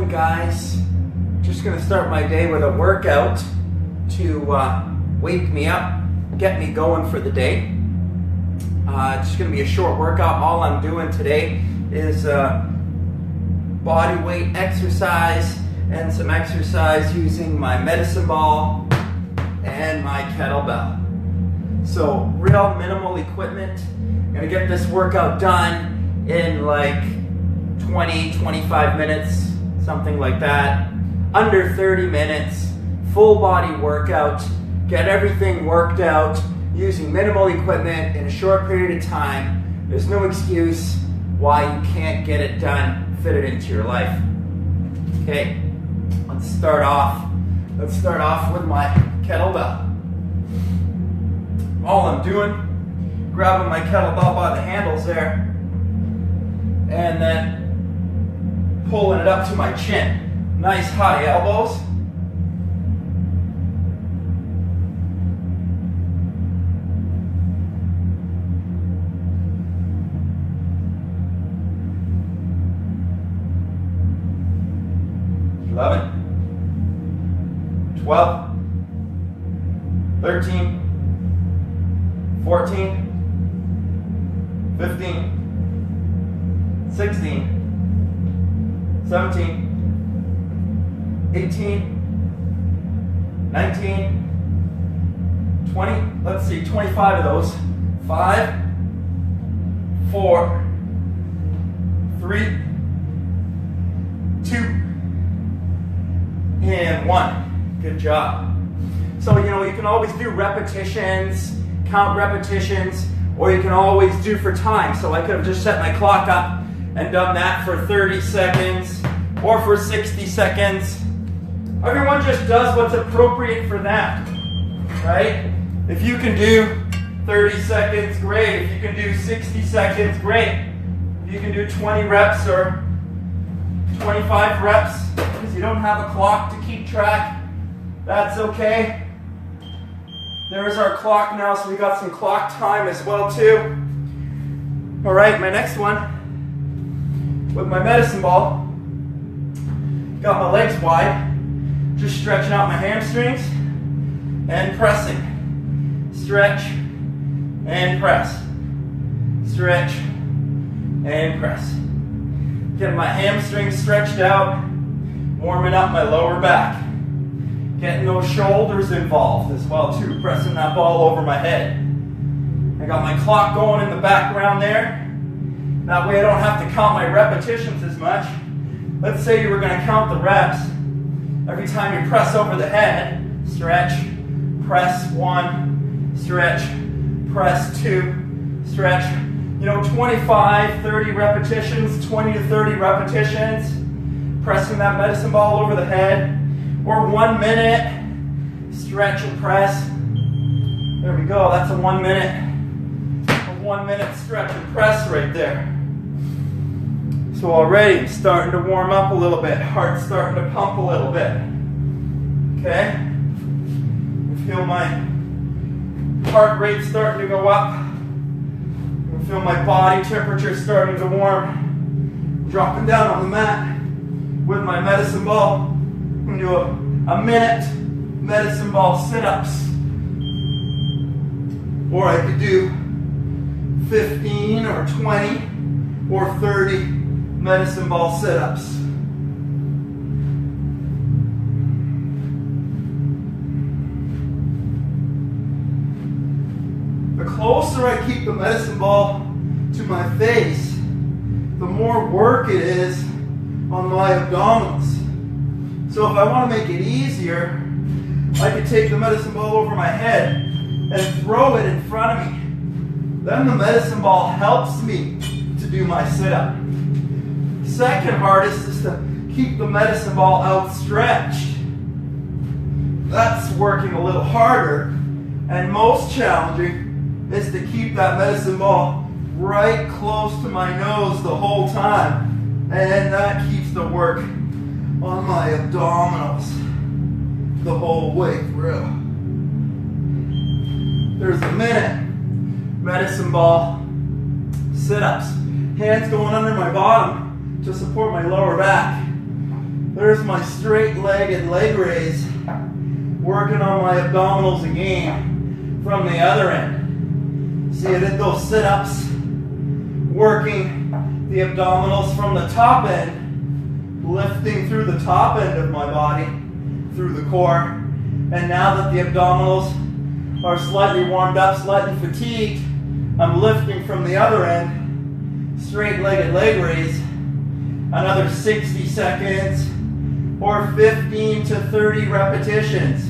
morning, guys. Just gonna start my day with a workout to wake me up, get me going for the day. It's just gonna be a short workout. All I'm doing today is body weight exercise and some exercise using my medicine ball and my kettlebell. So real minimal equipment. I'm gonna get this workout done in like 20-25 minutes, something like that. Under 30 minutes, full body workout. Get everything worked out using minimal equipment in a short period of time. There's no excuse why you can't get it done, fit it into your life. Okay, let's start off with my kettlebell. All I'm doing, grabbing my kettlebell by the handles there, and then pulling it up to my chin. Nice high elbows. Eleven, 12, 13, 14, 15, 16, 17, 18, 19, 20, let's see, 25 of those. 5, 4, 3, 2, and 1. Good job. So, you can always do repetitions, count repetitions, or you can always do for time. So I could have just set my clock up and done that for 30 seconds or for 60 seconds. Everyone just does what's appropriate for them, right? If you can do 30 seconds, great. If you can do 60 seconds, great. If you can do 20 reps or 25 reps, because you don't have a clock to keep track, that's okay. There's our clock now, so we got some clock time as well too. All right, my next one, with my medicine ball, got my legs wide, just stretching out my hamstrings and pressing. Stretch and press. Stretch and press. Getting my hamstrings stretched out, warming up my lower back. Getting those shoulders involved as well too, pressing that ball over my head. I got my clock going in the background there. That way I don't have to count my repetitions as much. Let's say you were going to count the reps. Every time you press over the head, stretch, press 1, stretch, press 2, stretch. 25, 30 repetitions, 20 to 30 repetitions, pressing that medicine ball over the head. Or 1 minute, stretch and press. There we go, that's a 1 minute stretch and press right there. So already I'm starting to warm up a little bit, heart's starting to pump a little bit. Okay? I feel my heart rate starting to go up. I feel my body temperature starting to warm. Dropping down on the mat with my medicine ball. I'm going to do a minute medicine ball sit-ups. Or I could do 15 or 20 or 30 medicine ball sit-ups. The closer I keep the medicine ball to my face, the more work it is on my abdominals. So if I want to make it easier, I could take the medicine ball over my head and throw it in front of me. Then the medicine ball helps me to do my sit-up. Second hardest is to keep the medicine ball outstretched. That's working a little harder. And most challenging is to keep that medicine ball right close to my nose the whole time. And that keeps the work on my abdominals the whole way through. There's a minute medicine ball sit-ups. Hands going under my bottom to support my lower back. There's my straight-legged leg raise. Working on my abdominals again from the other end. See, I did those sit-ups, working the abdominals from the top end, lifting through the top end of my body, through the core. And now that the abdominals are slightly warmed up, slightly fatigued, I'm lifting from the other end, straight-legged leg raise, another 60 seconds, or 15 to 30 repetitions.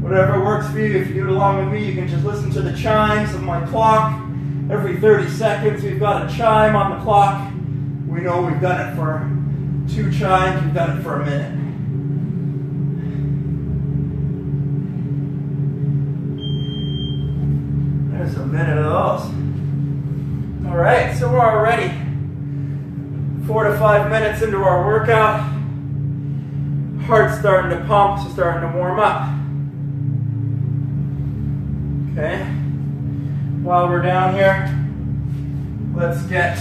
Whatever works for you. If you do it along with me, you can just listen to the chimes of my clock. Every 30 seconds, we've got a chime on the clock. We know we've done it for 2 chimes, we've done it for a minute. There's a minute of those. All right, so we're already 4 to 5 minutes into our workout. Heart's starting to pump, so starting to warm up. Okay, while we're down here, let's get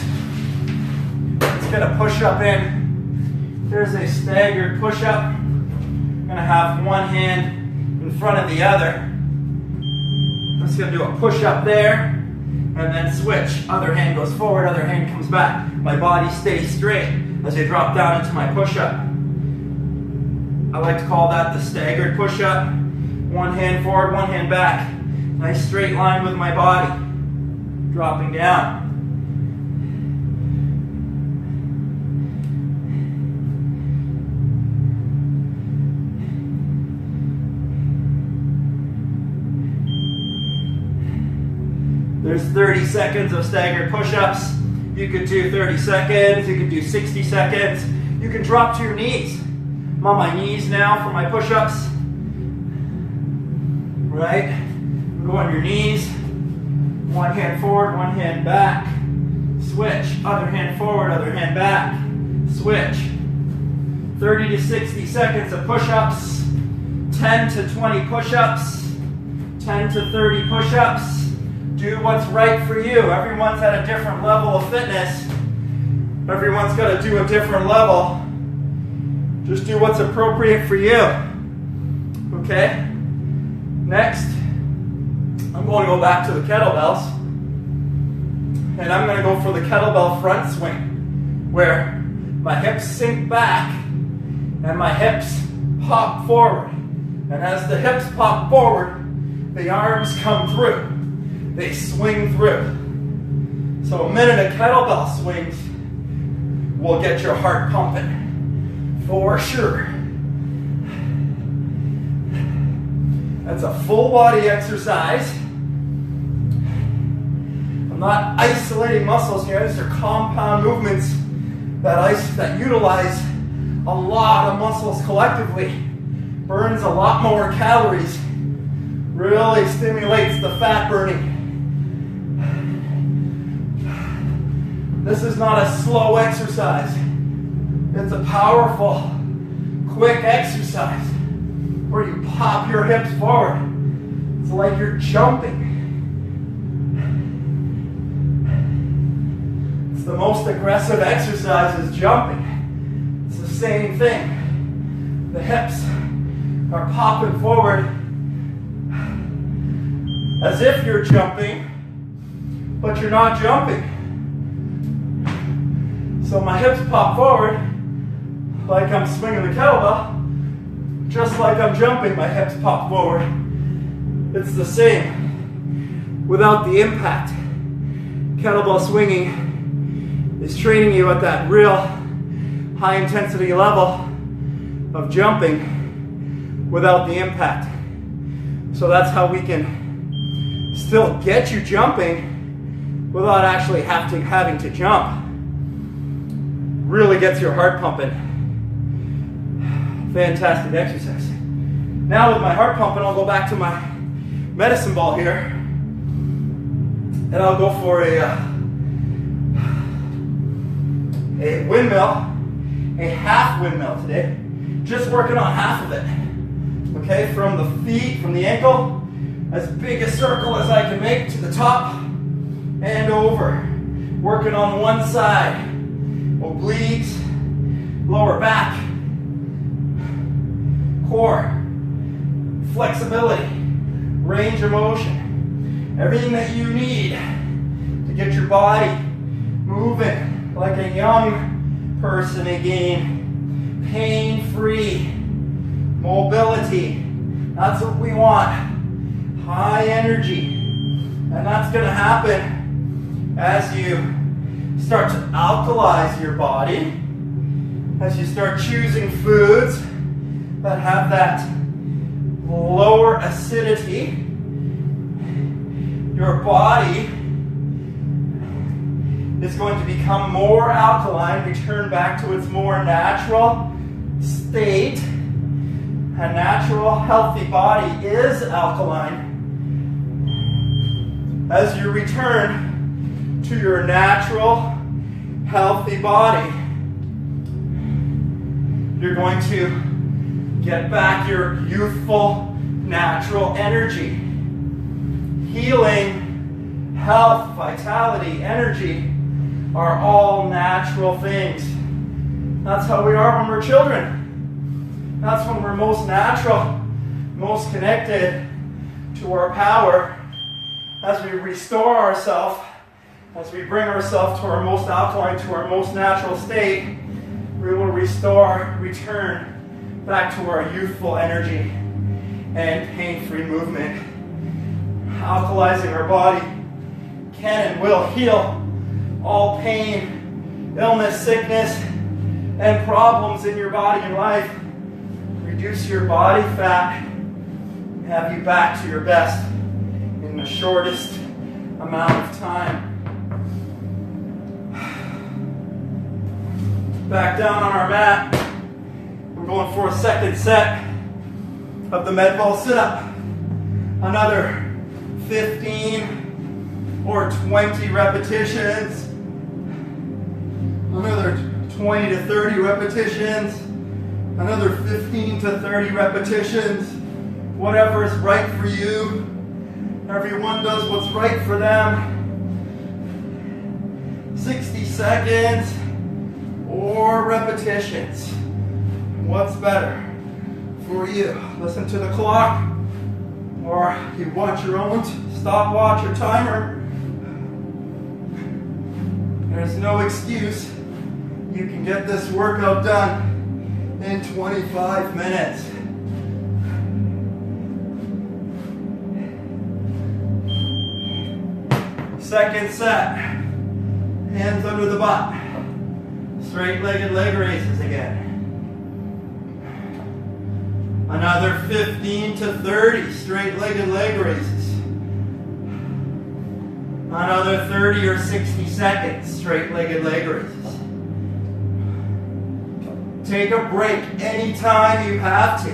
a push-up in. Here's a staggered push-up. I'm gonna have one hand in front of the other. I'm just gonna do a push-up there, and then switch. Other hand goes forward, other hand comes back. My body stays straight as I drop down into my push-up. I like to call that the staggered push-up. One hand forward, one hand back. Nice straight line with my body. Dropping down. There's 30 seconds of staggered push-ups. You could do 30 seconds, you could do 60 seconds. You can drop to your knees. I'm on my knees now for my push-ups. Right? Go on your knees. One hand forward, one hand back. Switch. Other hand forward, other hand back. Switch. 30 to 60 seconds of push-ups. 10 to 20 push-ups. 10 to 30 push-ups. Do what's right for you. Everyone's at a different level of fitness. Everyone's got to do a different level. Just do what's appropriate for you. Okay? Next, I'm going to go back to the kettlebells. And I'm going to go for the kettlebell front swing, where my hips sink back and my hips pop forward. And as the hips pop forward, the arms come through. They swing through. So a minute of kettlebell swings will get your heart pumping. For sure. That's a full body exercise. I'm not isolating muscles here. These are compound movements that utilize a lot of muscles collectively. Burns a lot more calories. Really stimulates the fat burning. This is not a slow exercise. It's a powerful, quick exercise where you pop your hips forward. It's like you're jumping. It's the most aggressive exercise is jumping. It's the same thing. The hips are popping forward as if you're jumping, but you're not jumping. So my hips pop forward like I'm swinging the kettlebell. Just like I'm jumping, my hips pop forward. It's the same without the impact. Kettlebell swinging is training you at that real high intensity level of jumping without the impact. So that's how we can still get you jumping without actually having to jump. Really gets your heart pumping. Fantastic exercise. Now with my heart pumping, I'll go back to my medicine ball here, and I'll go for a windmill, a half windmill today. Just working on half of it. Okay, from the feet, from the ankle, as big a circle as I can make to the top and over. Working on one side, obliques, lower back, core, flexibility, range of motion, everything that you need to get your body moving like a young person again, pain-free, mobility. That's what we want, high energy. And that's going to happen as you start to alkalize your body, as you start choosing foods that have that lower acidity. Your body is going to become more alkaline, return back to its more natural state. A natural, healthy body is alkaline. As you return to your natural, healthy body, you're going to get back your youthful, natural energy. Healing, health, vitality, energy are all natural things. That's how we are when we're children. That's when we're most natural, most connected to our power. As we restore ourselves, as we bring ourselves to our most alkaline, to our most natural state, we will return back to our youthful energy and pain-free movement. Alkalizing our body can and will heal all pain, illness, sickness, and problems in your body and life. Reduce your body fat, have you back to your best in the shortest amount of time. Back down on our mat. We're going for a second set of the med ball sit-up. Another 15 or 20 repetitions. Another 20 to 30 repetitions. Another 15 to 30 repetitions. Whatever is right for you. Everyone does what's right for them. 60 seconds or repetitions. What's better for you? Listen to the clock, or you want your own stopwatch or timer. There's no excuse. You can get this workout done in 25 minutes. Second set, hands under the butt. Straight-legged leg raises again. Another 15 to 30 straight-legged leg raises. Another 30 or 60 seconds straight-legged leg raises. Take a break anytime you have to.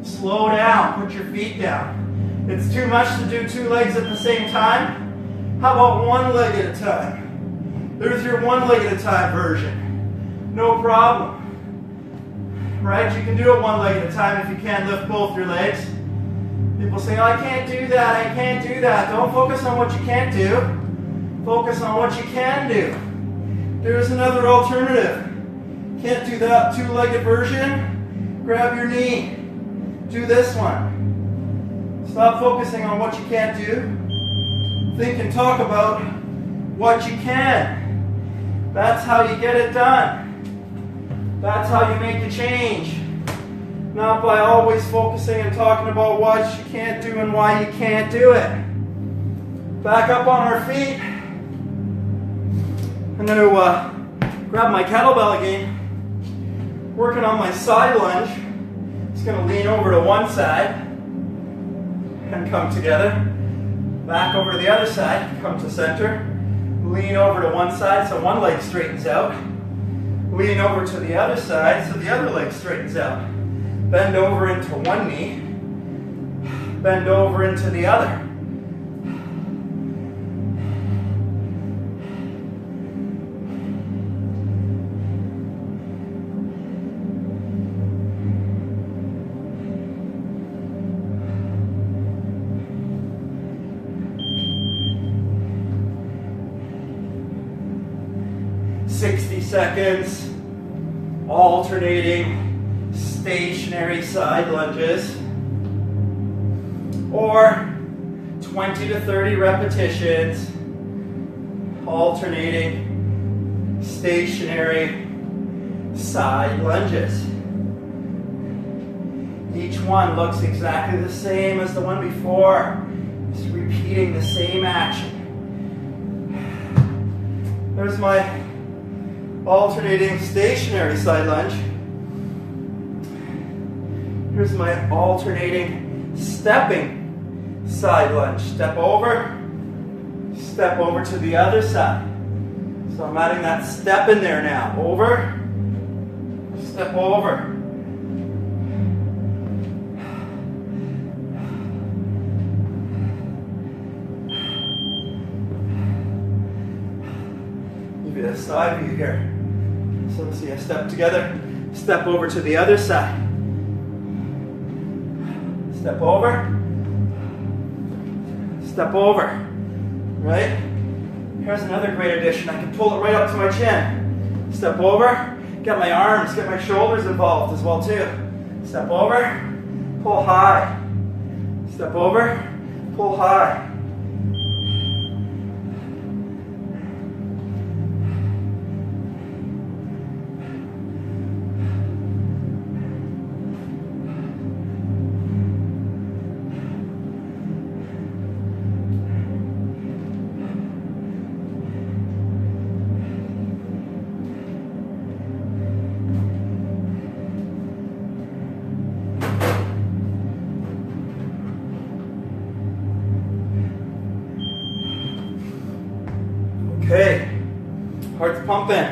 Slow down, put your feet down. It's too much to do two legs at the same time. How about one leg at a time? There's your one leg at a time version. No problem. Right? You can do it one leg at a time if you can't lift both your legs. People say, oh, I can't do that, I can't do that. Don't focus on what you can't do. Focus on what you can do. There's another alternative. Can't do that two-legged version? Grab your knee. Do this one. Stop focusing on what you can't do. Think and talk about what you can. That's how you get it done. That's how you make a change. Not by always focusing and talking about what you can't do and why you can't do it. Back up on our feet. I'm going to grab my kettlebell again. Working on my side lunge. Just going to lean over to one side and come together. Back over to the other side, come to center. Lean over to one side so one leg straightens out. Lean over to the other side so the other leg straightens out. Bend over into one knee. Bend over into the other. Seconds, alternating, stationary side lunges, or 20 to 30 repetitions, alternating stationary side lunges. Each one looks exactly the same as the one before. Just repeating the same action. There's my alternating stationary side lunge. Here's my alternating stepping side lunge. Step over to the other side. So I'm adding that step in there now. Over, step over. Give you a side view here. So see, I step together, step over to the other side. Step over, step over, right? Here's another great addition. I can pull it right up to my chin. Step over, get my arms, get my shoulders involved as well too. Step over, pull high. Step over, pull high. Okay, heart's pumping.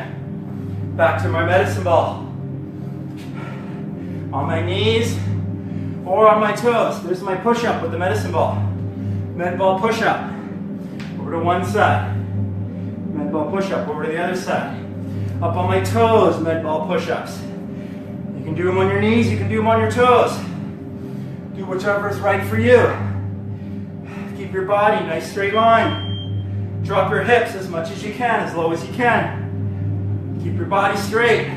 Back to my medicine ball. On my knees or on my toes. There's my push-up with the medicine ball. Med ball push-up. Over to one side. Med ball push-up over to the other side. Up on my toes, med ball push-ups. You can do them on your knees, you can do them on your toes. Do whichever is right for you. Keep your body nice straight line. Drop your hips as much as you can, as low as you can. Keep your body straight.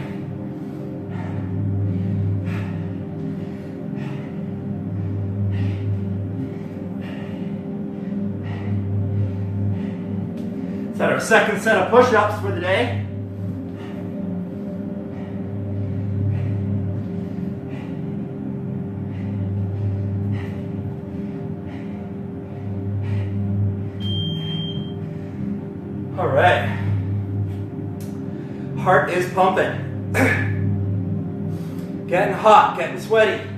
Is that our second set of push-ups for the day? All right, heart is pumping, getting hot, getting sweaty.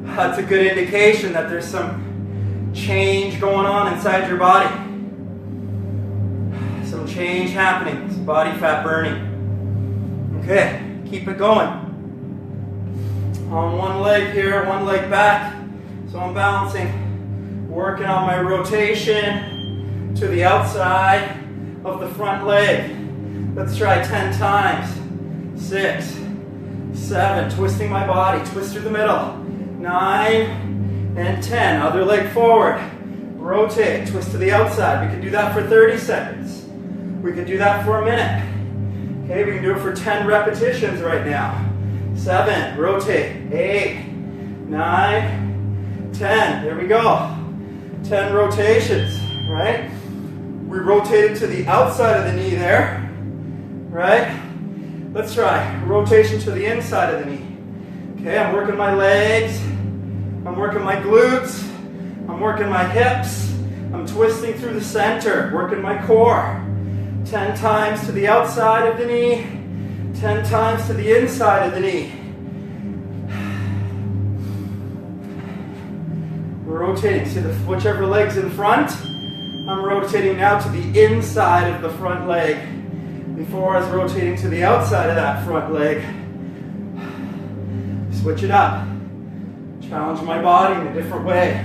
That's a good indication that there's some change going on inside your body. Some change happening, some body fat burning. Okay, keep it going. On one leg here, one leg back. So I'm balancing, working on my rotation to the outside of the front leg. Let's try 10 times. 6, 7, twisting my body, twist through the middle. 9 and 10, other leg forward. Rotate, twist to the outside. We can do that for 30 seconds. We can do that for a minute. Okay, we can do it for 10 repetitions right now. 7, rotate. 8, 9, 10. There we go. 10 rotations, right? We rotated to the outside of the knee there, right? Let's try rotation to the inside of the knee. Okay, I'm working my legs, I'm working my glutes, I'm working my hips, I'm twisting through the center, working my core. 10 times to the outside of the knee, 10 times to the inside of the knee. We're rotating, see whichever leg's in front, I'm rotating now to the inside of the front leg. Before I was rotating to the outside of that front leg. Switch it up. Challenge my body in a different way.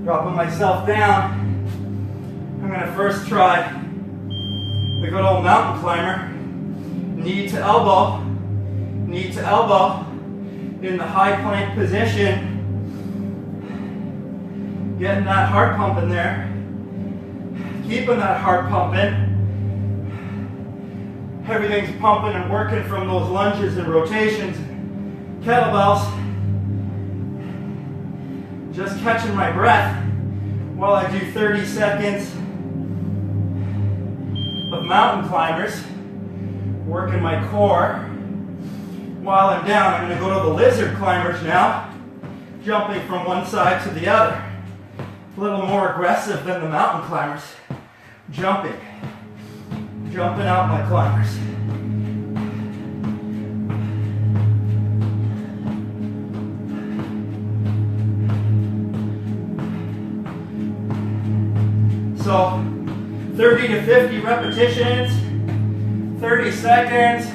Dropping myself down. I'm going to first try the good old mountain climber. Knee to elbow in the high plank position. Getting that heart pumping there. Keeping that heart pumping. Everything's pumping and working from those lunges and rotations, kettlebells. Just catching my breath while I do 30 seconds of mountain climbers, working my core. While I'm down, I'm going to go to the lizard climbers now, jumping from one side to the other. A little more aggressive than the mountain climbers. Jumping out my climbers. So 30 to 50 repetitions, 30 seconds.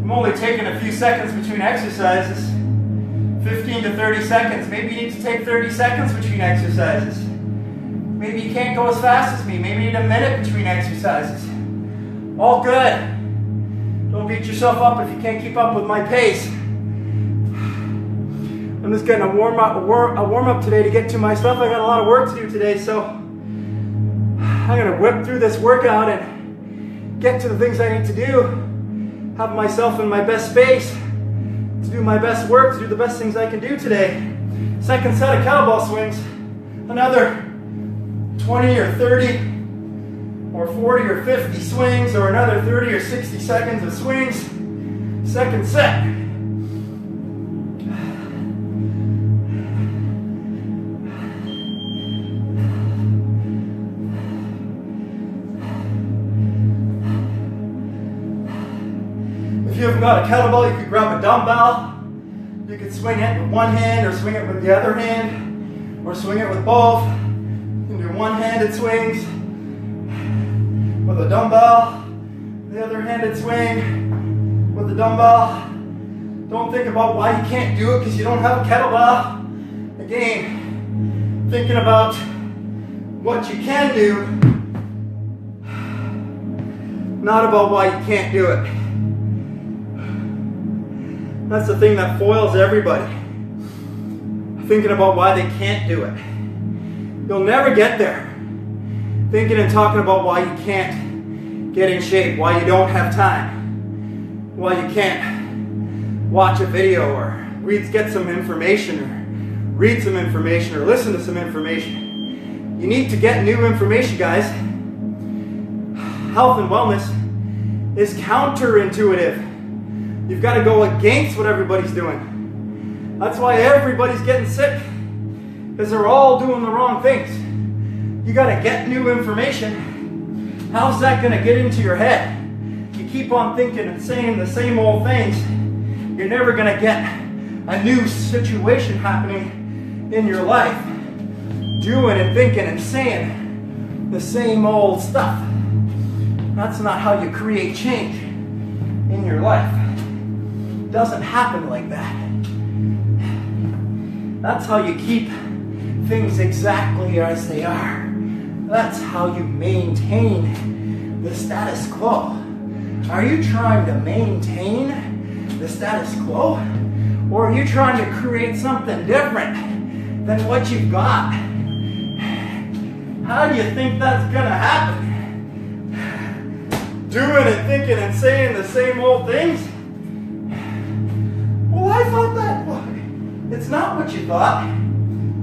I'm only taking a few seconds between exercises. 15 to 30 seconds. Maybe you need to take 30 seconds between exercises. Maybe you can't go as fast as me. Maybe you need a minute between exercises. All good. Don't beat yourself up if you can't keep up with my pace. I'm just getting a warm up today to get to my stuff. I got a lot of work to do today, so I'm gonna whip through this workout and get to the things I need to do. Have myself in my best space to do my best work, to do the best things I can do today. Second set of kettlebell swings. Another 20 or 30 or 40 or 50 swings, or another 30 or 60 seconds of swings. Second set. If you haven't got a kettlebell, you could grab a dumbbell. You could swing it with one hand, or swing it with the other hand, or swing it with both. You can do one-handed swings with a dumbbell, the other-handed swing with a dumbbell. Don't think about why you can't do it because you don't have a kettlebell. Again, thinking about what you can do, not about why you can't do it. That's the thing that foils everybody. Thinking about why they can't do it. You'll never get there. Thinking and talking about why you can't get in shape, why you don't have time, why you can't watch a video or get some information, or read some information, or listen to some information. You need to get new information, guys. Health and wellness is counterintuitive. You've got to go against what everybody's doing. That's why everybody's getting sick, because they're all doing the wrong things. You got to get new information. How's that going to get into your head? You keep on thinking and saying the same old things, you're never going to get a new situation happening in your life. Doing and thinking and saying the same old stuff. That's not how you create change in your life. It doesn't happen like that. That's how you keep things exactly as they are. That's how you maintain the status quo. Are you trying to maintain the status quo? Or are you trying to create something different than what you've got? How do you think that's gonna happen? Doing and thinking and saying the same old things? Well, I thought that. Well, it's not what you thought.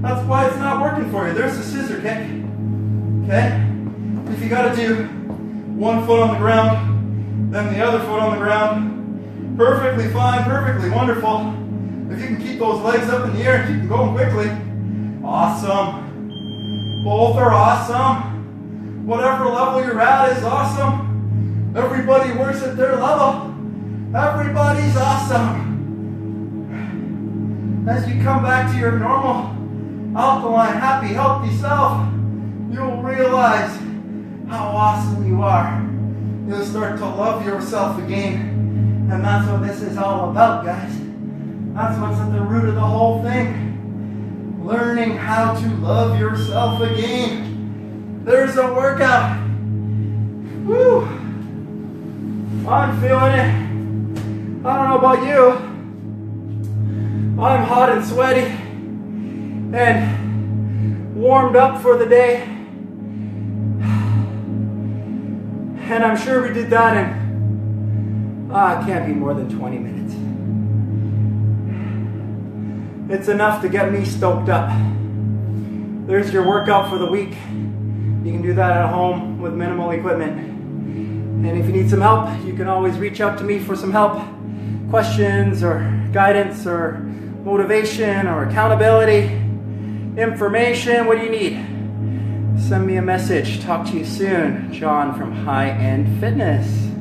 That's why it's not working for you. There's a scissor kick. Okay? If you gotta do one foot on the ground, then the other foot on the ground, perfectly fine, perfectly wonderful. If you can keep those legs up in the air and keep them going quickly, awesome. Both are awesome. Whatever level you're at is awesome. Everybody works at their level. Everybody's awesome. As you come back to your normal, alkaline, happy, healthy self, you'll realize how awesome you are. You'll start to love yourself again. And that's what this is all about, guys. That's what's at the root of the whole thing. Learning how to love yourself again. There's a workout. Woo! I'm feeling it. I don't know about you, I'm hot and sweaty and warmed up for the day. And I'm sure we did that in, it can't be more than 20 minutes. It's enough to get me stoked up. There's your workout for the week. You can do that at home with minimal equipment. And if you need some help, you can always reach out to me for some help, questions or guidance or motivation or accountability, information. What do you need? Send me a message. Talk to you soon. John from High End Fitness.